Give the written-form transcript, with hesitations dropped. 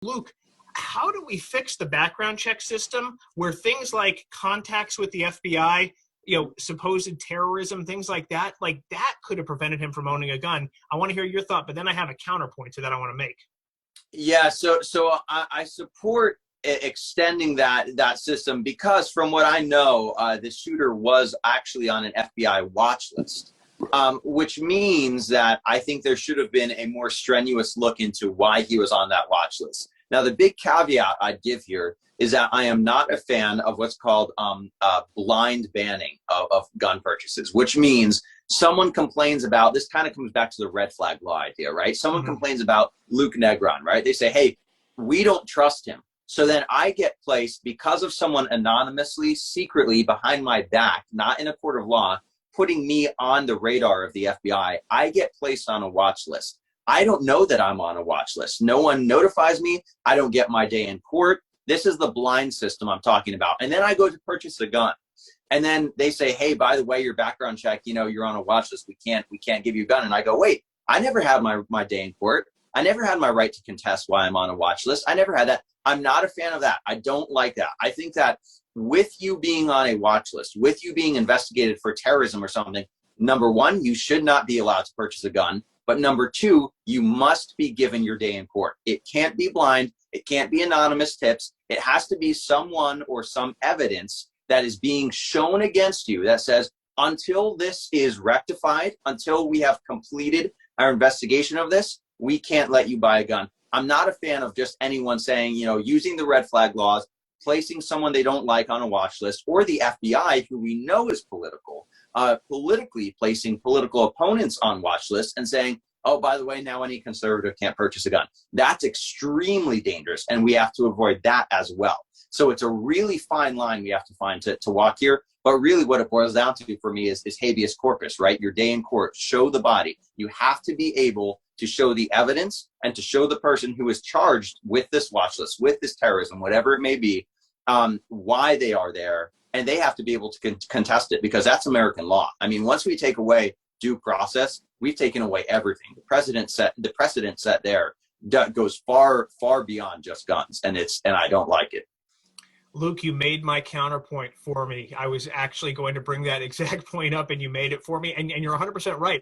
Luke, how do we fix the background check system where things like contacts with the FBI, supposed terrorism, things like that could have prevented him from owning a gun? I want to hear your thought, but then I have a counterpoint to that I want to make. Yeah, so I support extending that system because from what I know, the shooter was actually on an FBI watch list, which means that I think there should have been a more strenuous look into why he was on that watch list. Now, the big caveat I'd give here is that I am not a fan of what's called blind banning of gun purchases, which means someone complains about, this kind of comes back to the red flag law idea, right? Someone complains about Luke Negron, right? They say, hey, we don't trust him. So then I get placed because of someone anonymously, secretly behind my back, not in a court of law, putting me on the radar of the FBI. I get placed on a watch list. I don't know that I'm on a watch list. No one notifies me. I don't get my day in court. This is the blind system I'm talking about. And then I go to purchase a gun. And then they say, hey, by the way, your background check, you're on a watch list. We can't give you a gun. And I go, wait, I never had my day in court. I never had my right to contest why I'm on a watch list. I never had that. I'm not a fan of that. I don't like that. I think that with you being on a watch list, with you being investigated for terrorism or something, number one, you should not be allowed to purchase a gun. But number two, you must be given your day in court. It can't be blind. It can't be anonymous tips. It has to be someone or some evidence that is being shown against you that says, until this is rectified, until we have completed our investigation of this, we can't let you buy a gun. I'm not a fan of just anyone saying, using the red flag laws, placing someone they don't like on a watch list, or the FBI, who we know is political, politically placing political opponents on watch lists and saying, oh, by the way, now any conservative can't purchase a gun. That's extremely dangerous, and we have to avoid that as well. So it's a really fine line we have to find to walk here. But really what it boils down to for me is habeas corpus, right? Your day in court, show the body. You have to be able to show the evidence and to show the person who is charged with this watch list, with this terrorism, whatever it may be, why they are there. And they have to be able to contest it because that's American law. I mean, once we take away due process, we've taken away everything. The precedent set there goes far, far beyond just guns. And I don't like it. Luke, you made my counterpoint for me. I was actually going to bring that exact point up and you made it for me. And you're 100% right.